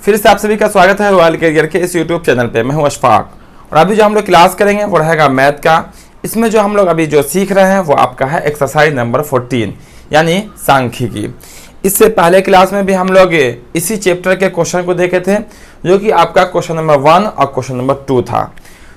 फिर से आप सभी का स्वागत है रॉयल कैरियर के इस यूट्यूब चैनल पे। मैं हूं अशफाक और अभी जो हम लोग क्लास करेंगे वो रहेगा मैथ का। इसमें जो हम लोग अभी जो सीख रहे हैं वो आपका है एक्सरसाइज नंबर 14 यानी सांख्यिकी। इससे पहले क्लास में भी हम लोग इसी चैप्टर के क्वेश्चन को देखे थे जो कि आपका क्वेश्चन नंबर 1 और क्वेश्चन नंबर 2 था।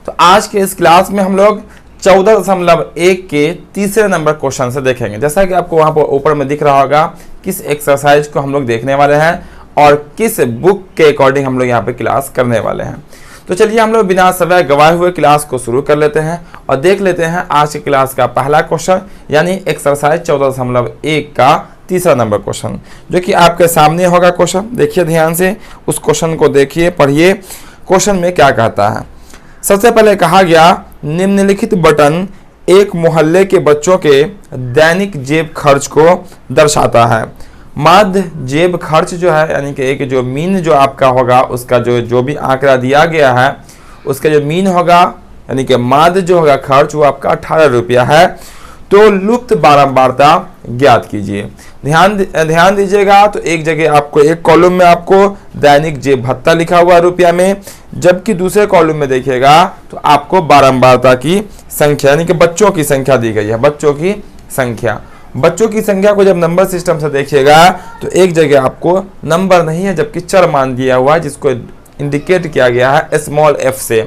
तो आज के इस क्लास में हम लोग 14.1 के तीसरे नंबर क्वेश्चन से देखेंगे। जैसा कि आपको वहां पर ऊपर में दिख रहा होगा किस एक्सरसाइज को हम लोग देखने वाले हैं और किस बुक के अकॉर्डिंग हम लोग यहाँ पे क्लास करने वाले हैं। तो चलिए हम लोग बिना समय गवाए हुए क्लास को शुरू कर लेते हैं और देख लेते हैं आज की क्लास का पहला क्वेश्चन यानी एक्सरसाइज 14.1 का तीसरा नंबर क्वेश्चन जो कि आपके सामने होगा। क्वेश्चन देखिए ध्यान से, उस क्वेश्चन को देखिए, पढ़िए क्वेश्चन में क्या कहता है। सबसे पहले कहा गया निम्नलिखित बटन एक मोहल्ले के बच्चों के दैनिक जेब खर्च को दर्शाता है। माध्य जेब खर्च जो है यानी कि एक जो मीन जो आपका होगा उसका जो भी आंकड़ा दिया गया है उसका जो मीन होगा यानी कि माध्य जो होगा खर्च वो आपका 18 रुपया है। तो लुप्त बारंबारता ज्ञात कीजिए। ध्यान दीजिएगा, तो एक जगह आपको एक कॉलम में आपको दैनिक जेब भत्ता लिखा हुआ रुपया में, जबकि दूसरे कॉलम में देखिएगा तो आपको बारंबारता की संख्या यानी कि बच्चों की संख्या दी गई है। बच्चों की संख्या को जब नंबर सिस्टम से देखिएगा तो एक जगह आपको नंबर नहीं है जबकि चर मान दिया हुआ है जिसको इंडिकेट किया गया है स्मॉल एफ से,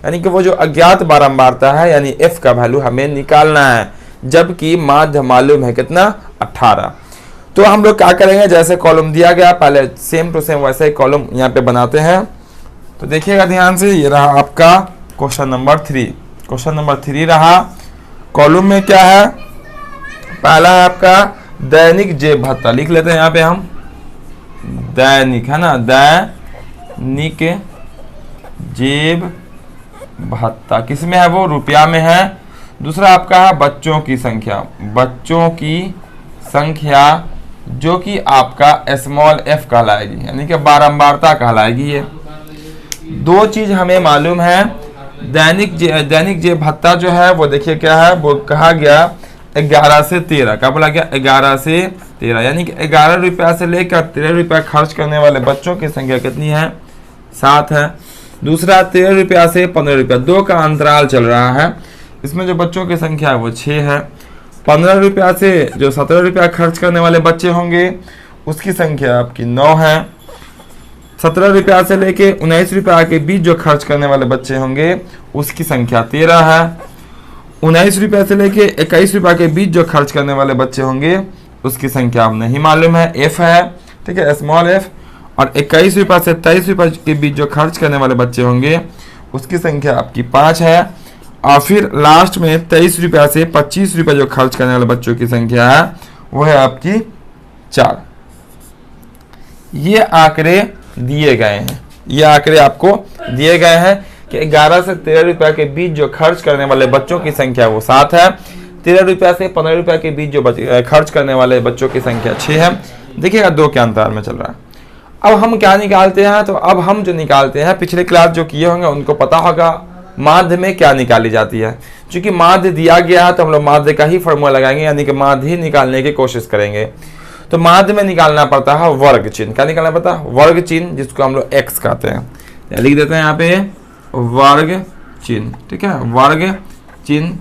यानी कि वो जो अज्ञात बारंबारता है यानी एफ का वैल्यू हमें निकालना है, जबकि माध्य मालूम है कितना 18। तो हम लोग क्या करेंगे, जैसे कॉलम दिया गया पहले सेम टू सेम वैसे ही कॉलम यहाँ पे बनाते हैं। तो देखिएगा ध्यान से, ये रहा आपका क्वेश्चन नंबर 3। क्वेश्चन नंबर 3 रहा। कॉलम में क्या है, पहला है आपका दैनिक जेब भत्ता, लिख लेते हैं यहाँ पे हम दैनिक, है ना, दैनिक जेब भत्ता किसमें है, वो रुपया में है। दूसरा आपका है बच्चों की संख्या जो कि आपका स्मॉल एफ कहलाएगी यानी कि बारंबारता कहलाएगी। ये दो चीज हमें मालूम है। दैनिक जेब भत्ता जो है वो देखिए क्या है, वो कहा गया 11 से 13, क्या बोला गया 11 से 13 यानी कि 11 रुपया से लेकर 13 रुपया खर्च करने वाले बच्चों की संख्या कितनी है, 7 है। दूसरा 13 रुपया से 15 रुपया, 2 का अंतराल चल रहा है, इसमें जो बच्चों की संख्या है वो 6 है। 15 रुपया से जो 17 रुपया खर्च करने वाले बच्चे होंगे उसकी संख्या आपकी 9 है। 17 रुपया से लेके 19 रुपया के बीच जो खर्च करने वाले बच्चे होंगे उसकी संख्या 13 है। 19 रुपया से लेके 21 रुपया के बीच जो खर्च करने वाले बच्चे होंगे उसकी संख्या अब नहीं मालूम है, एफ है, ठीक है, स्मॉल एफ। और 21 रुपया से 23 रुपया के बीच जो खर्च करने वाले बच्चे होंगे उसकी संख्या आपकी 5 है। और फिर लास्ट में 23 रुपया से 25 रुपया जो खर्च करने वाले बच्चों की संख्या है वो है आपकी 4। ये आंकड़े दिए गए हैं, ये आंकड़े आपको दिए गए हैं कि 11 से 13 रुपया के बीच जो खर्च करने वाले बच्चों की संख्या वो 7 है। 13 रुपया से 15 रुपया के बीच जो खर्च करने वाले बच्चों की संख्या 6 है। देखिएगा 2 के अंतर में चल रहा है। अब हम क्या निकालते हैं, तो अब हम जो निकालते हैं पिछले क्लास जो किए होंगे उनको पता होगा माध्य में क्या निकाली जाती है। क्योंकि माध्य दिया गया है तो हम लोग माध्य का ही फॉर्मूला लगाएंगे यानी कि माध्य ही निकालने की कोशिश करेंगे। तो माध्य में निकालना पड़ता है वर्ग चिन्ह। क्या निकालना पड़ता है, वर्ग चिन्ह, जिसको हम लोग एक्स कहते हैं। लिख देते हैं यहाँ पे वर्ग चिन्ह, ठीक है, वर्ग चिन्ह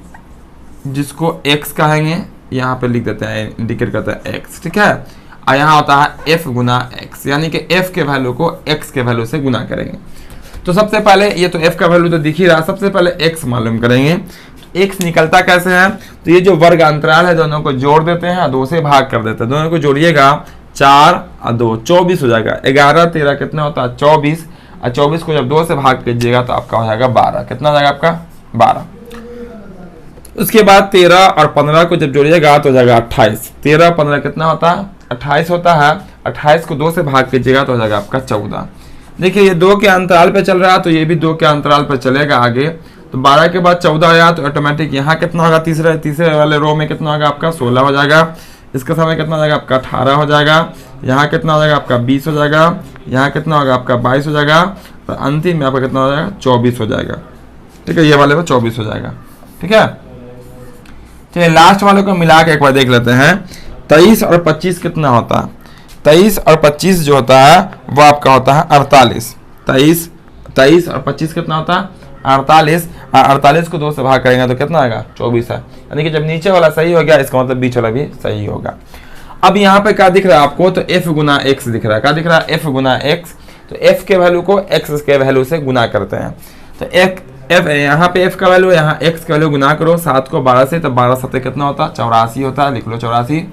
जिसको x कहेंगे, यहाँ पे लिख देते हैं, इंडिकेट करता है x, ठीक है। और यहाँ होता है f गुना x यानी कि f के वैल्यू को x के वैल्यू से गुना करेंगे। तो सबसे पहले ये तो f का वैल्यू तो दिख ही रहा, सबसे पहले x मालूम करेंगे। तो x निकलता कैसे है, तो ये जो वर्ग अंतराल है दोनों को जोड़ देते हैं, 2 से भाग कर देते हैं। दोनों को जोड़िएगा 4 और 2 24 हो जाएगा। 11 13 कितना होता है 24, और 24 को जब 2 से भाग कीजिएगा तो आपका हो जाएगा 12। कितना हो जाएगा आपका 12। उसके बाद 13 और 15 को जब जोड़िएगा तो हो जाएगा 28। 13 और 15 कितना होता है 28 होता है। 28 को 2 से भाग कीजिएगा तो हो जाएगा आपका 14। देखिए ये 2 के अंतराल पे चल रहा है तो ये भी 2 के अंतराल पे चलेगा आगे। तो 12 के बाद 14 आया तो ऑटोमेटिक यहाँ कितना होगा, तीसरे वाले रो में कितना होगा आपका 16 हो जाएगा। इसका समय कितना हो जाएगा आपका 18 हो जाएगा। यहाँ कितना हो जाएगा आपका 20 हो जाएगा। यहाँ कितना होगा आपका 22 हो जाएगा। और अंतिम में आपका कितना हो जाएगा 24 हो जाएगा, ठीक है। ये वाले में 24 हो जाएगा, ठीक है। चलिए लास्ट वाले को मिला के एक बार देख लेते हैं। 23 और 25 कितना होता है, 23 और 25 जो होता है वो आपका होता है 48। 23 और 25 कितना होता है 48। 48 को 2 से भाग करेंगे तो कितना आएगा 24 है। यानी कि जब नीचे वाला सही हो गया इसका मतलब बीच वाला भी सही होगा। अब यहाँ पे क्या दिख रहा है आपको, तो f गुना x दिख रहा है। क्या दिख रहा है, f गुना x। तो f के वैल्यू को x के वैल्यू से गुना करते हैं। तो f यहाँ पे f का वैल्यू, यहाँ x का वैल्यू गुना करो 7 को 12 से, तो 12 7 कितना होता है 84 होता है। लिख लो 84।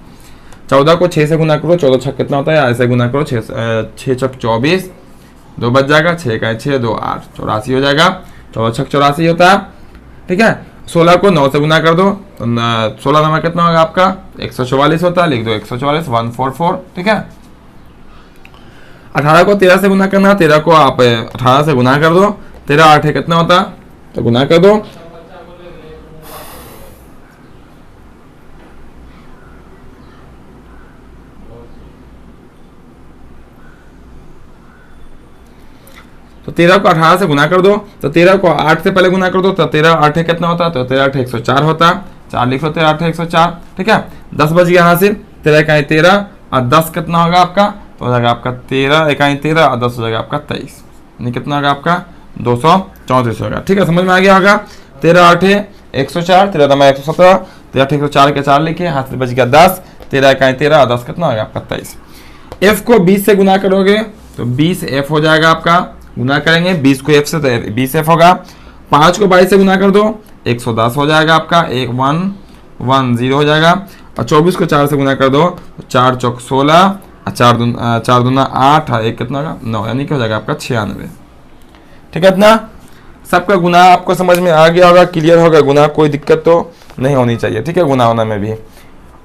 14 को 6 से गुना करो, 14 छक कितना होता है, ऐसे गुना करो 6 छक 24, 2 बच जाएगा, 6 का 6 2 8, 84 हो जाएगा। 14 छक 84 होता है, ठीक है। 16 को 9 से गुना कर दो, तो 16 नंबर कितना होगा आपका 144 होता है। लिख दो 144 144, ठीक है। 18 को 13 से गुना करना, 13 को आप 18 से गुना कर दो, 13 8 कितना होता है, तो गुना कर दो। तो 13 को 18 से गुना कर दो, तो 13 को 8 से पहले गुना कर दो, तो 13 8 कितना होता है, तो 13 8 104 होता है। 4 लिख लो, 13 8 104, ठीक है। 10 बच गया हासिल। 13 इकाई 13 और 10 कितना होगा आपका, तो हो जाएगा आपका 13 इकाई 13 और 10 हो जाएगा आपका 23, यानी कितना होगा आपका 234 होगा। ठीक है, समझ में आ गया होगा। 13 8 104, 13 दमा 117, 13 8 104 के 4 लिखे, हासिल बच गया 10। 13 इकाई 13 और 10 कितना होगा आपका 23। f को 20 से गुना करोगे तो 20f हो जाएगा आपका, गुना करेंगे 20 को f से तो 20f होगा। 5 को 22 से गुना कर दो, 110 हो जाएगा आपका, 1110 हो जाएगा। और 24 को 4 से गुना कर दो, 4 चौक 16 और 4 दूना 8 और 1 कितना होगा 9, यानी कि हो जाएगा आपका 96। ठीक है, इतना सबका गुना आपको समझ में आ गया होगा, क्लियर होगा। गुना कोई दिक्कत तो नहीं होनी चाहिए, ठीक है, गुना होना में भी।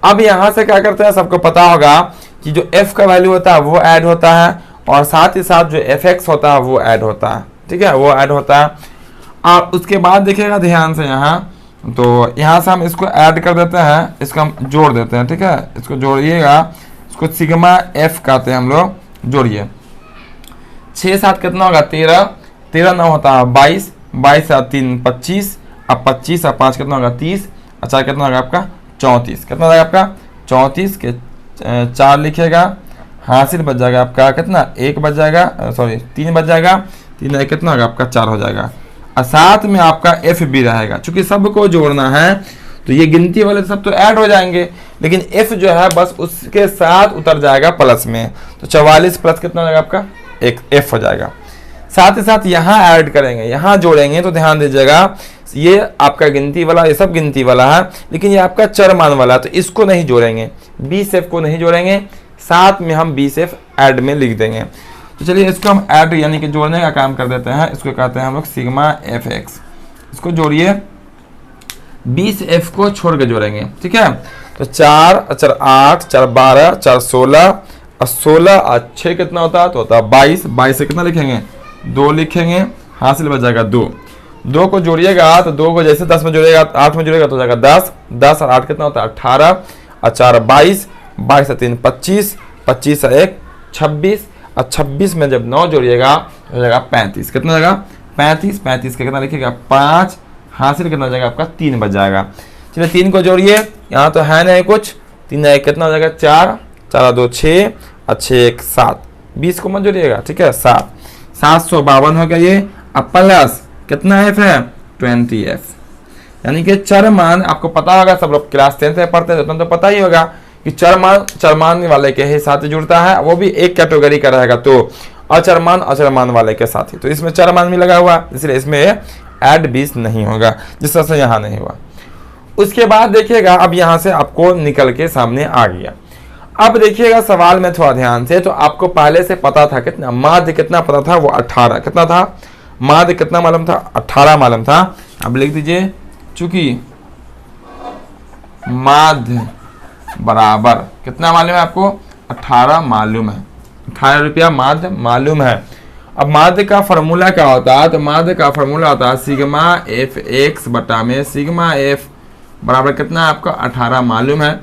अब यहाँ से क्या करते हैं, सबको पता होगा कि जो f का वैल्यू होता है वो ऐड होता है और साथ ही साथ जो fx होता है वो ऐड होता है, ठीक है, वो ऐड होता है। और उसके बाद देखिएगा ध्यान से यहाँ, तो यहाँ से हम इसको ऐड कर देते हैं, इसको हम जोड़ देते हैं, ठीक है। इसको जोड़िएगा, इसको सिग्मा f कहते हैं हम लोग, जोड़िए। 6 7 कितना होगा 13, 13 9 होता है 22, 22 7 3 25, अब 25 और 5 कितना होगा 30, अच्छा कितना होगा आपका 34, कितना होगा आपका 34 के 4 लिखिएगा, हासिल बच जाएगा आपका कितना 1 बच जाएगा, सॉरी 3 बच जाएगा, 3 1 कितना होगा आपका 4 हो जाएगा। और साथ में आपका एफ भी रहेगा, चूंकि सबको जोड़ना है तो ये गिनती वाले सब तो ऐड हो जाएंगे, लेकिन एफ जो है बस उसके साथ उतर जाएगा प्लस में। तो 44 प्लस कितना हो जाएगा आपका एक एफ हो जाएगा। साथ ही साथ यहाँ ऐड करेंगे, यहाँ जोड़ेंगे, तो ध्यान दीजिएगा ये आपका गिनती वाला, ये सब गिनती वाला है, लेकिन ये आपका चर मान वाला है, तो इसको नहीं जोड़ेंगे, 20f को नहीं जोड़ेंगे, साथ में हम 20f ऐड में लिख देंगे। तो चलिए इसको हम ऐड यानी कि जोड़ने का काम कर देते हैं, इसको कहते हैं हम लोग सिग्मा fx। इसको जोड़िए, 20f को छोड़ के जोड़ेंगे, ठीक है। तो 4 4 8 4 12 4 16 और 16 और 6 कितना होता है, तो होता है 22, 22 से कितना लिखेंगे 2 लिखेंगे, हासिल बच जाएगा 2। 2 को जोड़िएगा तो 2 को जैसे 10 में जोड़िएगा 8 में जोड़िएगा तो हो जाएगा 10, 10 और 8 कितना होता है 18 और 4 22, 22 से 3 25, 25 से 1 26 और 26 में जब 9 जोड़िएगा हो जाएगा 35, कितना हो जाएगा 35, 35 का कितना लिखिएगा 5, हासिल कितना हो जाएगा आपका 3 बच जाएगा। चलिए 3 को जोड़िए, यहाँ तो है नहीं कुछ, 3 1 कितना हो जाएगा 4, 4 2 6 और 6 1 7, 20 को मत जोड़िएगा, ठीक है 7, 752 हो गया ये। अब प्लस कितना एफ है 20f, यानी कि चर मान आपको पता होगा, सब लोग क्लास 10 से पढ़ते हैं उतना तो पता ही होगा कि चरमान वाले के ही साथ जुड़ता है, वो भी एक कैटेगरी का रहेगा, तो अचरमान वाले के साथ ही, तो इसमें चरमान भी लगा हुआ, इसलिए इसमें ऐड 20 नहीं होगा, जिस तरह से यहाँ नहीं हुआ। उसके बाद देखिएगा, अब यहाँ से आपको निकल के सामने आ गया। अब देखिएगा सवाल में थोड़ा ध्यान से, तो आपको पहले से पता था कितना माध्य कितना पता था, वो 18 कितना था, माध्य कितना मालूम था 18 मालूम था। अब लिख दीजिए, चूंकि माध्य बराबर कितना मालूम है आपको 18 मालूम है, 18 रुपया माध्य मालूम है। अब माध्य का फॉर्मूला क्या होता है, तो माध्य का फॉर्मूला होता है सिग्मा एफ एक्स बटा में सिग्मा एफ बराबर कितना आपका 18 मालूम है।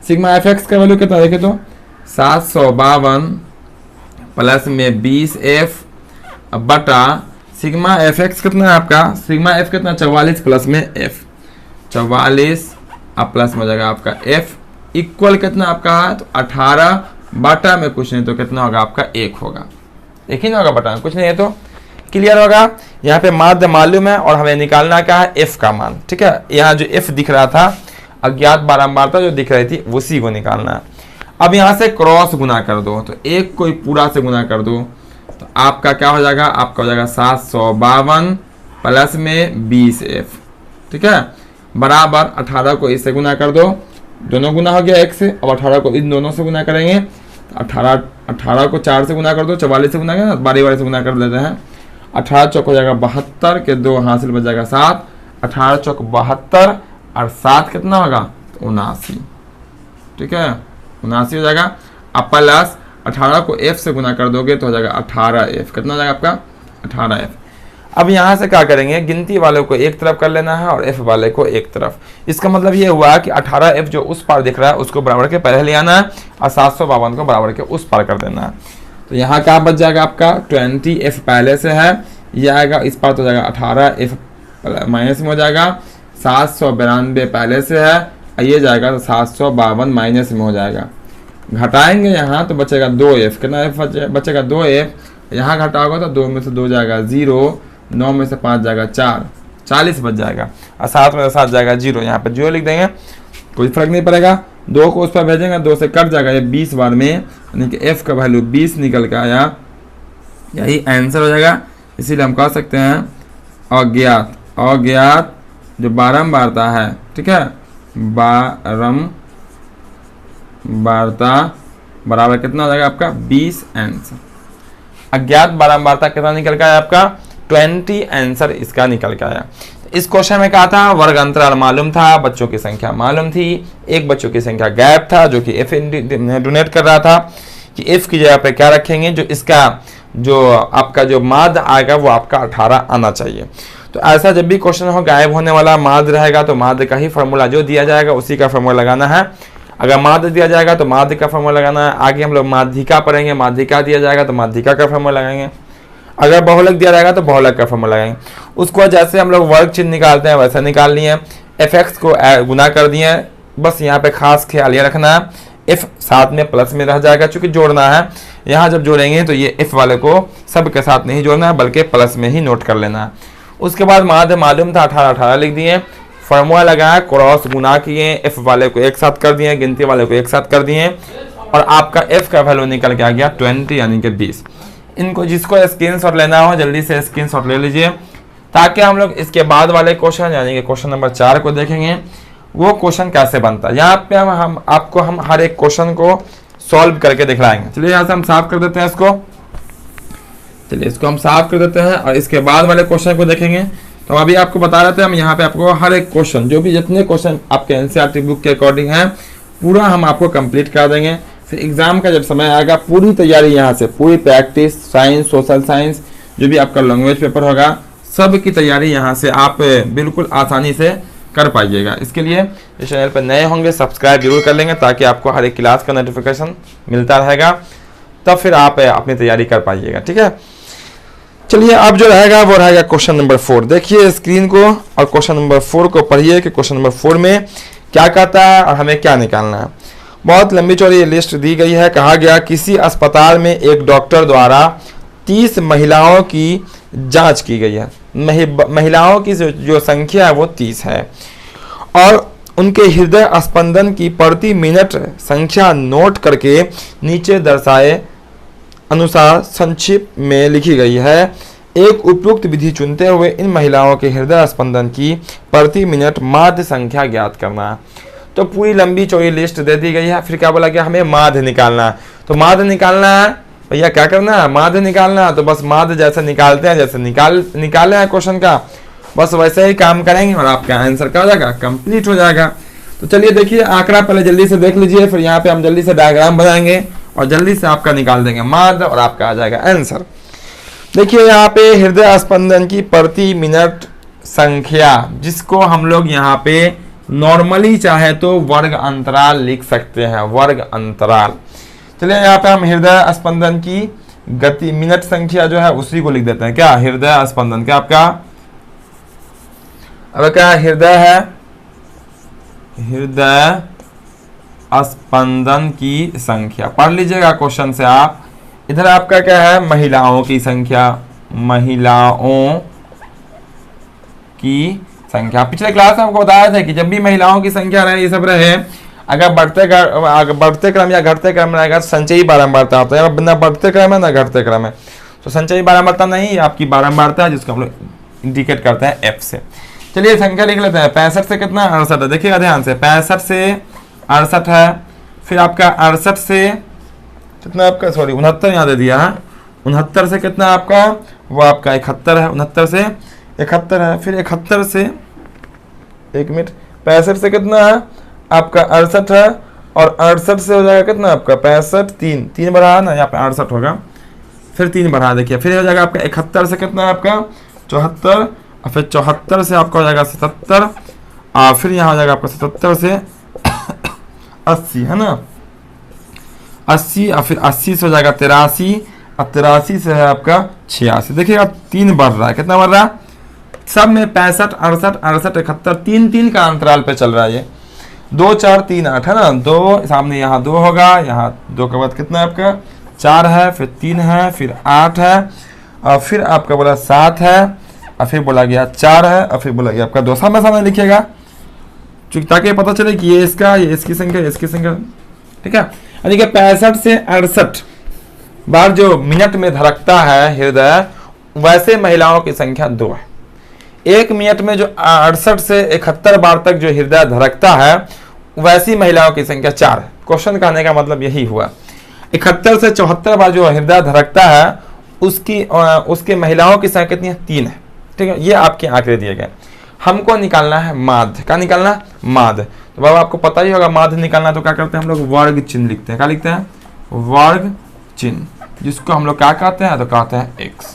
सिग्मा एफ एक्स का वैल्यू कितना देखे तो 752 प्लस में 20f बटा सिग्मा एफ एक्स कितना है आपका, सिग्मा एफ कितना 44 प्लस में f, 44 अब प्लस में हो जाएगा आपका f इक्वल कितना आपका है, तो 18 बटा में कुछ नहीं तो कितना होगा आपका 1 होगा, एक ही ना होगा, बटा में कुछ नहीं है तो क्लियर होगा। यहाँ पे माध्य मालूम है और हमें निकालना क्या है, f का मान। ठीक है, यहाँ जो f दिख रहा था, अज्ञात बारंबारता जो दिख रही थी उसी को निकालना है। अब यहाँ से क्रॉस गुना कर दो, तो एक को पूरा से गुना कर दो तो आपका क्या हो जाएगा, आपका हो जाएगा 752 प्लस में 20f। ठीक है, बराबर 18 को इससे गुना कर दो, दोनों गुना हो गया 1 से। अब 18 को इन दोनों से गुना करेंगे तो 18 को 4 से गुना कर दो, 44 से गुना करें, 12 से गुना कर देते हैं। 18 चौक हो जाएगा 72 के 2 हासिल बच जाएगा 7, 18 चौक 72 और 7 कितना होगा, तो 79। ठीक है, 79 हो जाएगा। अब प्लस 18 को f से गुना कर दोगे तो हो जाएगा 18f, कितना हो जाएगा आपका 18f। अब यहाँ से क्या करेंगे, गिनती वाले को एक तरफ कर लेना है और f वाले को एक तरफ। इसका मतलब ये हुआ कि 18f जो उस पार दिख रहा है उसको बराबर के पहले ले आना है और 752 को बराबर के उस पार कर देना है। तो यहाँ क्या बच जाएगा आपका 20f पहले से है, ये आएगा इस पार तो हो जाएगा 18f माइनस में हो जाएगा, 792 पहले से है, ये जाएगा तो 752 माइनस में हो जाएगा। घटाएंगे यहाँ तो बचेगा 2f, कितना f बचेगा 2f, यहाँ घटाओगे तो 2 में से 2 जाएगा 0, 9 में से 5 जाएगा 4, 40 बच जाएगा और 7 में से 7 जाएगा 0, यहाँ पर 0 लिख देंगे, कोई फर्क नहीं पड़ेगा। 2 को उस पर भेजेंगे, 2 से कट जाएगा ये 20 बार में, यानी कि f का वैल्यू 20 निकल के आया, यही आंसर हो जाएगा। इसीलिए हम कह सकते हैं अज्ञात, अज्ञात जो बारंबारता है, ठीक है, बारंबारता बराबर कितना हो जाएगा आपका 20 आंसर। अज्ञात बारंबारता कितना निकल के आया आपका 20 आंसर इसका निकल के आया। इस क्वेश्चन में कहा था वर्ग अंतराल मालूम था, बच्चों की संख्या मालूम थी, एक बच्चों की संख्या गायब था जो कि f डोनेट कर रहा था कि f की जगह पे क्या रखेंगे, जो इसका जो आपका जो माध्य आएगा वो आपका 18 आना चाहिए। तो ऐसा जब भी क्वेश्चन हो गायब होने वाला माध्य रहेगा तो माध्य का ही फॉर्मूला जो दिया जाएगा उसी का फॉर्मूला लगाना है। अगर माध्य दिया जाएगा तो माध्य का फॉर्मूला लगाना है। आगे हम लोग माध्यिका पढ़ेंगे, माध्यिका दिया जाएगा तो माध्यिका का फॉर्मूला लगाएंगे। अगर बहुलक दिया जाएगा तो बहुलक का फॉर्मूला लगाएंगे। उसको जैसे हम लोग वर्ग चिन्ह निकालते हैं वैसा निकाल लिए, fx को गुना कर दिए। बस यहाँ पे खास ख्याल ये रखना है f साथ में प्लस में रह जाएगा चूंकि जोड़ना है। यहाँ जब जोड़ेंगे तो ये f वाले को सब के साथ नहीं जोड़ना है बल्कि प्लस में ही नोट कर लेना है। उसके बाद माध्य मालूम था 18 18 लिख दिए, फॉर्मूला लगाया, क्रॉस गुना किए, f वाले को एक साथ कर दिए, गिनती वाले को एक साथ कर दिए और आपका f का वैल्यू निकल के आ गया 20 यानी कि 20। इनको जिसको स्क्रीनशॉट लेना हो जल्दी से स्क्रीनशॉट ले लीजिए ताकि हम लोग इसके बाद वाले क्वेश्चन यानी कि क्वेश्चन नंबर 4 को देखेंगे वो क्वेश्चन कैसे बनता है। यहाँ पे हम आपको हर एक क्वेश्चन को सॉल्व करके दिखलाएंगे। चलिए यहाँ से हम साफ कर देते हैं इसको, चलिए इसको हम साफ कर देते हैं और इसके बाद वाले क्वेश्चन को देखेंगे। तो अभी आपको बता रहे थे हम यहाँ पे आपको हर एक क्वेश्चन जो भी जितने क्वेश्चन आपके एनसीईआरटी बुक के अकॉर्डिंग है पूरा हम आपको कंप्लीट कर देंगे। फिर एग्जाम का जब समय आएगा पूरी तैयारी यहाँ से, पूरी प्रैक्टिस, साइंस, सोशल साइंस, जो भी आपका लैंग्वेज पेपर होगा सब की तैयारी यहाँ से आप बिल्कुल आसानी से कर पाइएगा। इसके लिए इस चैनल पर नए होंगे सब्सक्राइब जरूर कर लेंगे ताकि आपको हर एक क्लास का नोटिफिकेशन मिलता रहेगा, तब फिर आप अपनी तैयारी कर पाइएगा। ठीक है, चलिए अब जो रहेगा वो रहेगा क्वेश्चन नंबर 4। देखिए स्क्रीन को और क्वेश्चन नंबर 4 को पढ़िए कि क्वेश्चन नंबर 4 में क्या कहता है और हमें क्या निकालना है। बहुत लंबी चौड़ी लिस्ट दी गई है। कहा गया किसी अस्पताल में एक डॉक्टर द्वारा 30 महिलाओं की जांच की गई है। महिलाओं की जो संख्या है वो 30 है और उनके हृदय स्पंदन की प्रति मिनट संख्या नोट करके नीचे दर्शाए अनुसार संक्षिप्त में लिखी गई है। एक उपयुक्त विधि चुनते हुए इन महिलाओं के हृदय स्पंदन की प्रति मिनट माध्य संख्या ज्ञात करना है। तो पूरी लंबी चौड़ी लिस्ट दे दी गई है। फिर क्या बोला गया, हमें माध्य निकालना है। तो माध्य निकालना है भैया, क्या करना है, माध्य निकालना है। तो बस माध्य जैसे निकालते हैं, जैसे निकाले हैं क्वेश्चन का, बस वैसे ही काम करेंगे और आपका आंसर क्या हो जाएगा, कंप्लीट हो जाएगा। तो चलिए देखिए आंकड़ा पहले जल्दी से देख लीजिए, फिर यहाँ पे हम जल्दी से डायग्राम बनाएंगे और जल्दी से आपका निकाल देंगे माध्य और आपका आ जाएगा आंसर। देखिए यहाँ पे हृदय स्पंदन की प्रति मिनट संख्या, जिसको हम लोग यहाँ पे नॉर्मली चाहे तो वर्ग अंतराल लिख सकते हैं, वर्ग अंतराल। चलिए यहाँ पे हम हृदय स्पंदन की गति मिनट संख्या जो है उसी को लिख देते हैं। क्या हृदय स्पंदन, क्या आपका अब क्या हृदय है, हृदय स्पंदन की संख्या। पढ़ लीजिएगा क्वेश्चन से आप। इधर आपका क्या है, महिलाओं की संख्या, महिलाओं की संख्या। पिछले क्लास में आपको बताया था कि जब भी महिलाओं की संख्या रहे, ये सब रहे, अगर बढ़ते क्रम या घटते क्रम रहेगा संचयी बारंबारता होता है। ना बढ़ते क्रम है ना घटते क्रम है, तो संचयी बारंबारता नहीं, आपकी बारंबारता है, जिसको हम लोग इंडिकेट करते हैं एफ से। चलिए संख्या लिख लेते हैं। 65 से कितना 68 है, देखिएगा ध्यान से। 65 से 68 है, फिर आपका 68 से कितना आपका, सॉरी 69 यहाँ दे दिया है। 69 से कितना आपका, वो आपका 71 है। 69 से 71 है, फिर 71 से, एक मिनट, 65 से कितना है आपका 68 है, और 68 से हो जाएगा कितना आपका 65, 3 बढ़ा ना, यहाँ पे 68 होगा, फिर 3 बढ़ा, देखिए फिर हो जाएगा आपका 71 से कितना है आपका 74, और फिर 74 से आपका हो जाएगा 77, और फिर यहाँ हो जाएगा आपका 77 से 80, है ना 80, और फिर 80 से हो जाएगा 83, और 83 से है आपका 86। देखिएगा 3 बढ़ रहा है, कितना बढ़ रहा है सब में, 65, 68, 68, 71, 3 का अंतराल पे चल रहा है ये। 2, 4, 3, 8 है ना, 2 सामने, यहाँ 2 होगा, यहाँ 2 के बाद कितना आपका 4 है, फिर 3 है, फिर 8 है, और फिर आपका बोला 7 है, और फिर बोला गया 4 है, और फिर बोला गया आपका 2। सामने लिखिएगा, ताकि पता चले कि ये इसका, ये इसकी संख्या, इसकी संख्या, ठीक है। यानी कि 65 से 68 बार जो मिनट में धड़कता है हृदय, वैसे महिलाओं की संख्या 2 है। 1 मिनट में जो 68 से 71 बार तक जो हृदय धड़कता है, वैसी महिलाओं की संख्या 4 है। क्वेश्चन कहने का मतलब यही हुआ। 71 से 74 बार जो हृदय धड़कता है, उसकी महिलाओं की संख्या कितनी है, 3 है, ठीक है। ये आपके आंकड़े दिए गए, हमको निकालना है माध्य। क्या निकालना, माध्य। तो बाबा आपको पता ही होगा माध्य निकालना, तो क्या करते हैं हम लोग, वर्ग चिन्ह लिखते हैं। क्या लिखते हैं, वर्ग चिन्ह, जिसको हम लोग क्या कहते हैं, तो कहते हैं x।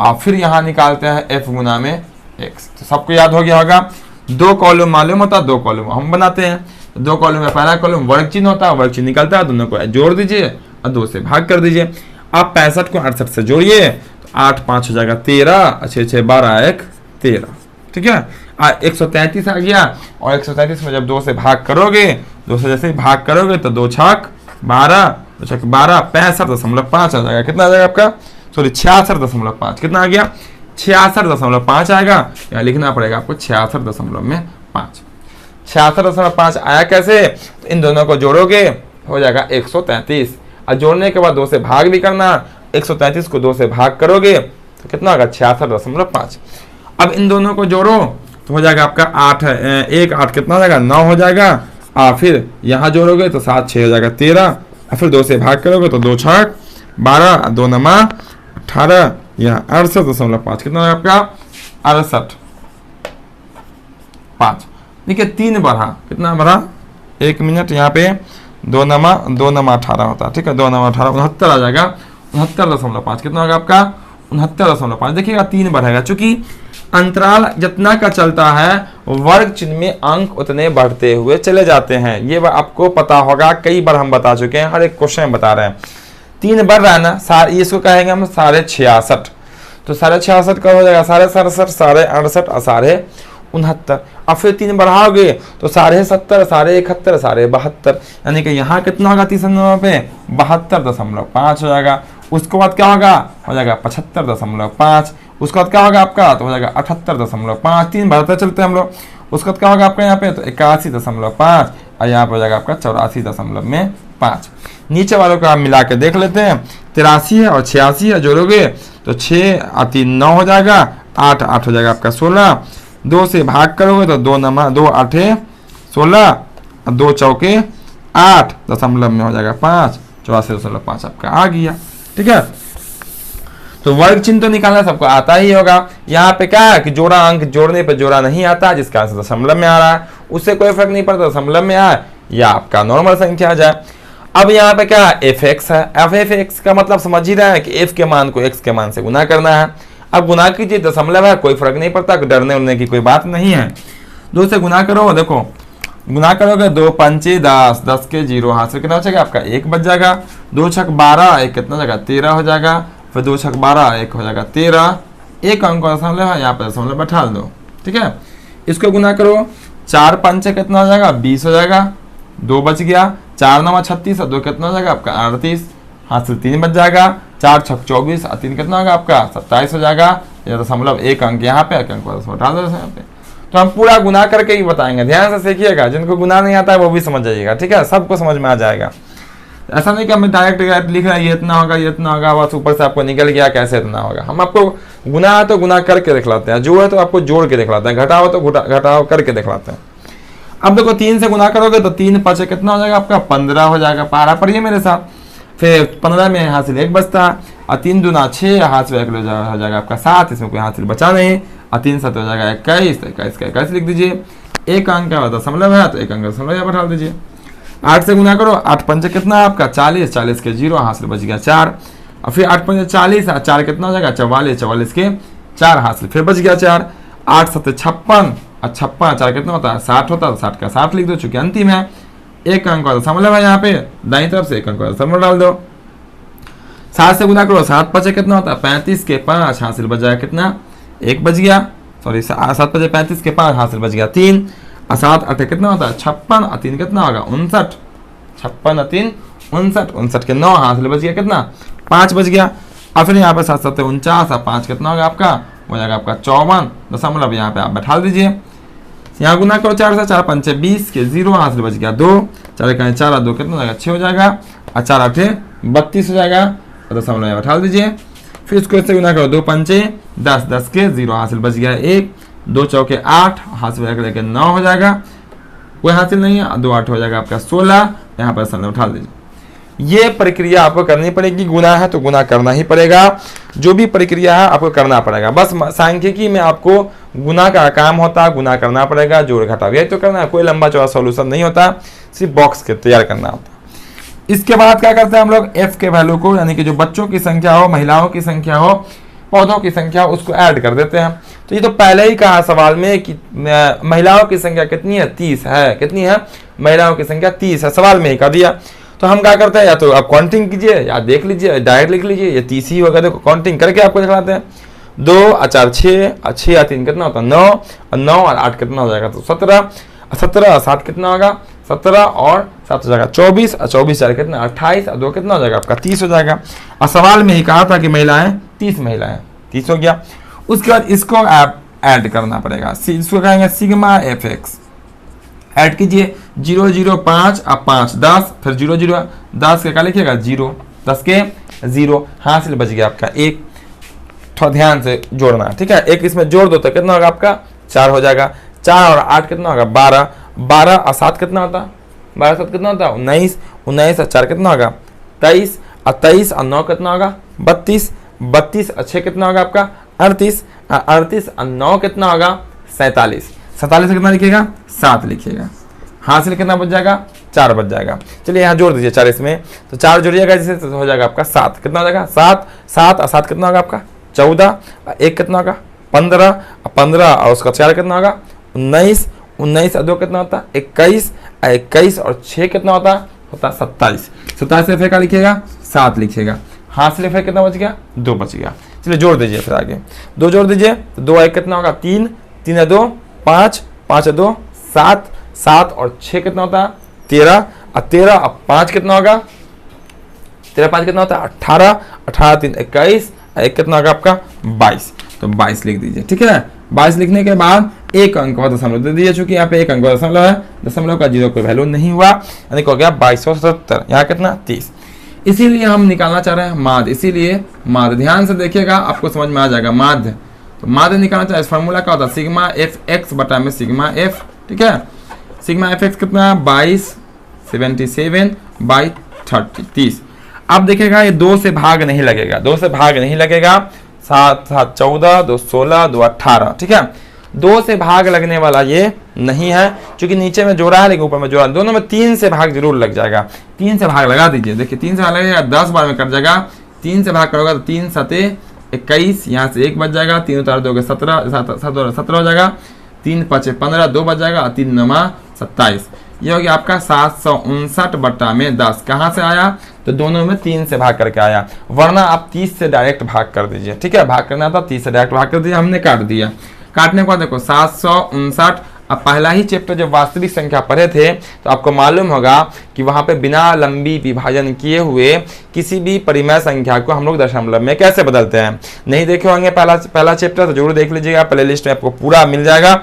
और फिर यहाँ निकालते हैं f गुना में x। तो सबको याद हो गया होगा, 2 कॉलम मालूम होता है, 2 कॉलम हम बनाते हैं। 2 कॉलम में पहला कॉलम वर्ग चिन्ह होता है, वर्ग चिन्ह निकलता है, दोनों को जोड़ दीजिए और 2 से भाग कर दीजिए। आप 65 को 68 से जोड़िए, तो 8 5 हो जाएगा 13, 6 6 12 1 13, ठीक है। 133 आ गया, और 133 में जब 2 से भाग करोगे, 2 से जैसे ही भाग करोगे तो 2 छक 12, 2 छक 12, 65.5 आ जाएगा। कितना आ जाएगा आपका, सॉरी 66.5, कितना आ गया 66.5 आएगा। यहाँ लिखना पड़ेगा आपको 66.5। 66.5 आया कैसे, तो इन दोनों को जोड़ोगे हो जाएगा 133, और जोड़ने के बाद 2 से भाग भी करना। 133 को 2 से भाग करोगे तो कितना होगा 66.5। अब इन दोनों को जोड़ो तो हो जाएगा आपका 8 है, 1 8 कितना हो जाएगा 9 हो जाएगा, और फिर यहाँ जोड़ोगे तो 7 6 हो जाएगा 13, और फिर 2 से भाग करोगे तो 2 छक 12, 2 9 18, यहाँ 68.5, कितना होगा आपका 68.5। देखिए 3 बढ़ा, कितना बढ़ा 1 मिनट, यहाँ पे 2 9 18 होता है, ठीक है। 2 9 18 69 आ जाएगा, 69.5, कितना होगा आपका 69.5। देखिएगा 3 बढ़ेगा, चूंकि अंतराल जितना का चलता है, वर्ग चिन्ह में अंक उतने बढ़ते हुए चले जाते हैं। ये आपको पता होगा, कई बार हम बता चुके हैं, हर एक क्वेश्चन में बता रहे हैं। 3 बढ़ रहा है ना, इसको कहेंगे हम 66.5। तो 66.5 का हो जाएगा 67.5, 68 और 69, और फिर 3 बढ़ाओगे तो 70.5, 71, 72, यानी कि यहाँ कितना होगा तीसरे नंबर पे 72.5 हो जाएगा। उसके बाद क्या होगा, हो जाएगा 75.5। उसके बाद क्या होगा आपका, तो हो जाएगा 78.5। 3 बढ़ते चलते हैं हम लोग। उसके बाद क्या होगा आपका यहाँ पे, तो 81.5, और यहाँ पे हो जाएगा आपका 84.5। नीचे वालों को आप मिला के देख लेते हैं। 83 है और 86 है, जोड़ोगे तो 6 और 3 9 हो जाएगा, 8 8 हो जाएगा आपका 16। 2 से भाग करोगे तो 2 2 8 16, और 2 चौके 8 दशमलव में हो जाएगा 5, 84.5 आपका आ गया, ठीक है। तो वर्ग चिन्ह तो निकालना सबको आता ही होगा। यहाँ पे क्या है कि जोड़ा अंक जोड़ने पे जोड़ा नहीं आता, जिसका आंसर दशमलव में आ रहा है, उससे कोई फर्क नहीं पड़ता दशमलव में आए या आपका नॉर्मल संख्या आ जाए। अब यहाँ पे क्या है, fx है। f का मतलब समझ ही रहा है कि f के मान को x के मान से गुना करना है। अब गुना कीजिए, दशमलव है, कोई फर्क नहीं पड़ता, डरने उड़ने की कोई बात नहीं है। 2 से गुना करो, देखो गुना करोगे 2 पंचे 10, 10 के 0 हाथ से कितना बचेगा आपका 1 बच जाएगा। 2 छक 12, 1 कितना हो जाएगा 13 हो जाएगा। फिर 2 छक 12, 1 हो जाएगा 13। एक अंक दशमलव है, यहाँ पर दशमलव बैठा दो, ठीक है। इसको गुना करो, 4 पंचे कितना हो जाएगा 20 हो जाएगा। 2 बच गया, 4 9 36 और 2 कितना हो जाएगा आपका 38, हासिल 3 बच जाएगा, 4 6 24 और 3 कितना होगा आपका 27 हो जाएगा। ये दशमलव एक अंक यहाँ पे, एक अंक उठा दो यहाँ पे। तो हम पूरा गुना करके ही बताएंगे, ध्यान से सीखिएगा, जिनको गुना नहीं आता है वो भी समझ जाइएगा, ठीक है, सबको समझ में आ जाएगा। ऐसा नहीं कि हमें डायरेक्ट लिख रहा है ये इतना होगा ये इतना होगा, बस ऊपर से आपको निकल गया कैसे इतना होगा। हम आपको गुना है तो गुना करके दिखलाते हैं, जो है तो आपको जोड़ के दिखलाते हैं, घटाओ तो घटाओ करके दिखलाते हैं। अब देखो 3 से गुना करोगे तो 3 5 कितना हो जाएगा आपका 15 हो जाएगा, पारा पढ़िए मेरे साथ। फिर 15 में हासिल 1 बचता और 3 दूना 6, हासिल 1 हो जाएगा आपका 7, इसमें कोई हासिल बचा नहीं, और 3 7 हो जाएगा 21, 21 का 21 लिख दीजिए। एक अंक का दशमलव है तो एक अंक दशमलव यहाँ बैठा दीजिए। 8 से गुना करो, 8 पंचे कितना है आपका 40, 40 के 0, हासिल बच गया 4, और फिर 8 पंचे 40, 4 कितना हो जाएगा 44, 44 के 4, हासिल फिर बच गया 4, 8 7 56, और 56 4 कितना होता है 60 होता है, 60 का 60 लिख दो, चूंकि अंतिम है। एक अंक का दशमलव है यहाँ पे, दाईं तरफ से एक अंक का दशमलव डाल दो। 7 से गुना करो, 7 5 कितना होता है 35 के 5, हासिल बच जाएगा कितना 1 बच गया, सॉरी 7 5 35 के 5, हासिल बच गया 3, और 7 8 कितना होता है 56, और 3 कितना होगा 59, 56 और 3 59, 59 के 9, हासिल बच गया कितना 5 बच गया। और फिर यहाँ पे 7 7 49, और 5 कितना होगा आपका हो जाएगा आपका 54 दशमलव, यहाँ पे आप बैठा दीजिए। यहाँ गुना करो 4 से, 4 पंचे 20 के 0, हासिल बच गया 2, 4 का 4 और 2 कितना हो जाएगा 6 हो जाएगा, और 4 8 32 हो जाएगा, और दशमलव यहाँ बैठा दीजिए। फिर उसको इससे गुना करो, 2 पंचे 10, 10 के 0, हासिल बच गया 1, 2 चौके 8, हासिल लेके 9 हो जाएगा, कोई हासिल नहीं है, 2 8 हो जाएगा आपका 16, यहाँ पर दशमलव उठा दीजिए। ये प्रक्रिया आपको करनी पड़ेगी, गुना है तो गुना करना ही पड़ेगा, जो भी प्रक्रिया है आपको करना पड़ेगा। बस सांख्यिकी में आपको गुना का काम होता है, गुना करना पड़ेगा, जोड़ घटाव यही तो करना है, कोई लंबा चौड़ा सॉल्यूशन नहीं होता, सिर्फ बॉक्स के तैयार करना होता है। इसके बाद क्या करते हैं हम लोग, एफ के वैल्यू को, यानी कि जो बच्चों की संख्या हो, महिलाओं की संख्या हो, पौधों की संख्या, उसको ऐड कर देते हैं। तो ये तो पहले ही कहा सवाल में कि महिलाओं की संख्या कितनी है 30 है, कितनी है महिलाओं की संख्या 30 है, सवाल में ही कर दिया। तो हम क्या करते हैं, या तो आप काउंटिंग कीजिए या देख लीजिए, डायरेक्ट लिख लीजिए, ये 30 ही होगा, देखो काउंटिंग करके आपको दिखलाते हैं। 2 और 4 6, और 6 और 3 कितना होता है 9, और 9 और 8 कितना हो जाएगा तो 17, 17 और 7 कितना होगा 17 और 7 हो जाएगा 24, और 24 4 कितना 28, और 2 कितना हो जाएगा आपका 30 हो जाएगा। और सवाल में ही कहा था कि महिलाएं 30 महिलाएं, 30 हो गया। उसके बाद इसको आप ऐड करना पड़ेगा, इसको कहेंगे सिग्मा एफ एक्स, ऐड कीजिए 0 0 5 और 5 10, फिर 0 0 10 के क्या लिखिएगा 0, 10 के 0, हासिल बच गया आपका 1। थोड़ा ध्यान से जोड़ना, ठीक है, एक इसमें जोड़ दो तो कितना होगा आपका 4 हो जाएगा, 4 और 8 कितना होगा 12, 12 और 7 कितना होता है 12 7 कितना होता है 19, 19 और 4 कितना होगा 23, और 23 और 9 कितना होगा 32, 32 और 6 कितना होगा आपका 38, 38 और 9 कितना होगा 47, 47 कितना लिखिएगा 7 लिखिएगा, हासिल कितना बच जाएगा 4 बच जाएगा। चलिए यहाँ जोड़ दीजिए 4 इसमें, तो 4 जोड़िएगा जिससे तो हो जाएगा आपका 7, कितना हो जाएगा 7, 7 और 7 कितना होगा आपका 14, 1 कितना होगा 15, 15 और उसका 4 कितना होगा 19, 19 और 2 कितना होता है 21, 21 और 6 कितना होता है 27, 27 से फिर क्या लिखिएगा 7 लिखिएगा, हासिल फिर कितना बच गया 2 बच गया। चलिए जोड़ दीजिए फिर आगे, 2 जोड़ दीजिए तो 2 1 कितना होगा 3, 3 है 2 5, 5 है 2 7, 7 और 6 कितना होता है 13, और 13 और 5 कितना होगा 13 5 कितना होता है 18, 18 3 21, 1 कितना होगा आपका 22, तो 22 लिख दीजिए, ठीक है। 22 लिखने के बाद एक अंक का दशमलव दे दीजिए, चूंकि यहाँ पे एक अंक का दशमलव है, दशमलव का 0 कोई वैल्यू नहीं हुआ, यानी हो गया 2270, यहाँ कितना 30। इसीलिए हम निकालना चाह रहे हैं माध्य, इसीलिए माध्य ध्यान से देखिएगा आपको समझ में आ जाएगा माध्य। तो माध्य निकालना चाहिए, इस फॉर्मूला का होता है सिग्मा एफ एक्स बटा में सिग्मा एफ, ठीक है। सिग्मा एफ एक्स कितना है 22 77 बाई 30। अब देखिएगा ये 2 से भाग नहीं लगेगा, 2 से भाग नहीं लगेगा, 7 7 14, 2 16, 2 18, ठीक है। 2 से भाग लगने वाला ये नहीं है, क्योंकि नीचे में जोड़ा है लेकिन ऊपर में जोड़ा, दोनों में 3 से भाग जरूर लग जाएगा। 3 से भाग लगा दीजिए, देखिए 3 से भाग लगेगा 10 बार में कट जाएगा, 3 से भाग करोगे तो 3 7 21, यहाँ से 1 बच जाएगा, 3 उतार दोगे 17, 17 हो जाएगा, 3 5 15, 2 बच जाएगा, 3 9 27। ये हो गया आपका 759 बट्टा में 10, कहाँ से आया तो दोनों में 3 से भाग करके आया, वरना आप 30 से डायरेक्ट भाग कर दीजिए, ठीक है। भाग करना था 30 से डायरेक्ट भाग कर दीजिए, हमने काट दिया। काटने के बाद देखो 759 अब पहला ही चैप्टर जब वास्तविक संख्या पढ़े थे तो आपको मालूम होगा कि वहाँ पे बिना लंबी विभाजन किए हुए किसी भी परिमेय संख्या को हम लोग दशमलव में कैसे बदलते हैं। नहीं देखे होंगे पहला चैप्टर तो जरूर देख लीजिएगा, प्ले लिस्ट में आपको पूरा मिल जाएगा।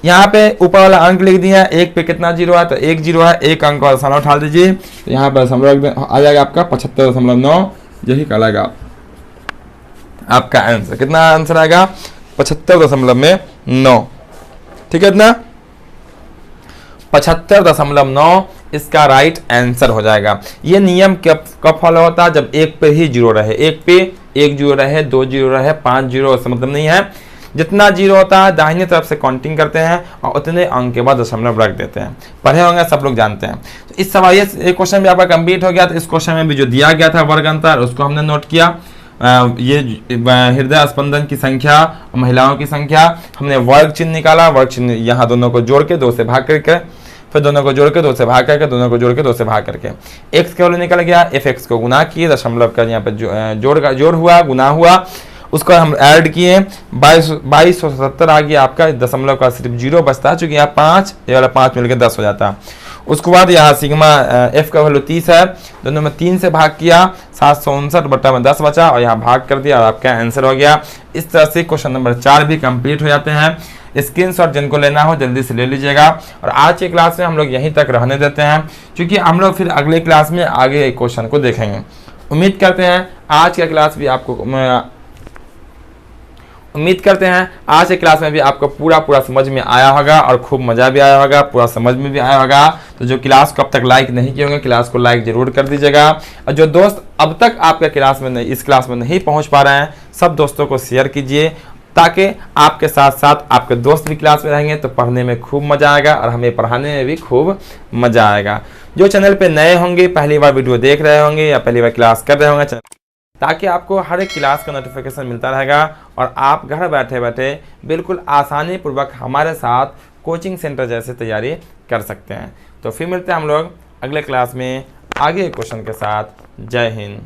यहाँ पे ऊपर वाला अंक लिख दिया, एक पे कितना जीरो है तो एक जीरो है, एक अंक का दशमलव उठा दीजिए तो यहाँ पर दशमलव आ जाएगा आपका 75.9, यही कहलाएगा आपका आंसर। कितना आंसर आएगा 75.9, ठीक है इतना 75.9 इसका राइट आंसर हो जाएगा। ये नियम कब फॉलो होता है, जब एक पे ही जीरो रहे, एक पे एक जीरो रहे, दो जीरो रहे, 5 जीरो, इसका मतलब नहीं है। जितना जीरो होता है दाहिने तरफ से काउंटिंग करते हैं और उतने अंक के बाद दशमलव रख देते हैं, पढ़े होंगे सब लोग जानते हैं। तो इस सवाल ये क्वेश्चन भी आपका कंप्लीट हो गया। तो इस क्वेश्चन में भी जो दिया गया था वर्ग अंतर उसको हमने नोट किया। ये हृदय स्पंदन की संख्या, महिलाओं की संख्या, हमने वर्ग चिन्ह निकाला, वर्ग चिन्ह यहाँ दोनों को जोड़ के 2 से भाग करके, फिर दोनों को जोड़ के 2 से भाग करके, दोनों को जोड़ के 2 से भाग करके x के वैल्यू निकल गया, fx को गुना किए, दशमलव का यहाँ पे जोड़ हुआ, गुना हुआ, उसको हम ऐड किए 2270 आ गया आपका, दशमलव का सिर्फ 0 बचता है चूंकि यहाँ 5, ये वाला 5 मिलकर 10 हो जाता है। उसके बाद यहाँ सिग्मा f का वैल्यू 30 है, दोनों में 3 से भाग किया, 759 बटा में 10 बचा और यहाँ भाग कर दिया और आपका आंसर हो गया। इस तरह से क्वेश्चन नंबर 4 भी कंप्लीट हो जाते हैं। स्क्रीनशॉट जिनको लेना हो जल्दी से ले लीजिएगा। और आज की क्लास में हम लोग यहीं तक रहने देते हैं क्योंकि हम लोग फिर अगले क्लास में आगे क्वेश्चन को देखेंगे। उम्मीद करते हैं आज का क्लास भी आपको आज के क्लास में भी आपको पूरा समझ में आया होगा और खूब मज़ा भी आया होगा, पूरा समझ में भी आया होगा। तो जो क्लास को अब तक लाइक नहीं किए होंगे क्लास को लाइक जरूर कर दीजिएगा। और जो दोस्त अब तक आपके इस क्लास में नहीं पहुंच पा रहे हैं सब दोस्तों को शेयर कीजिए ताकि आपके साथ साथ आपके दोस्त भी क्लास में रहेंगे तो पढ़ने में खूब मज़ा आएगा और हमें पढ़ाने में भी खूब मज़ा आएगा। जो चैनल पर नए होंगे, पहली बार वीडियो देख रहे होंगे या पहली बार क्लास कर रहे होंगे, ताकि आपको हर एक क्लास का नोटिफिकेशन मिलता रहेगा और आप घर बैठे बैठे बिल्कुल आसानी पूर्वक हमारे साथ कोचिंग सेंटर जैसे तैयारी कर सकते हैं। तो फिर मिलते हैं हम लोग अगले क्लास में आगे क्वेश्चन के साथ। जय हिंद।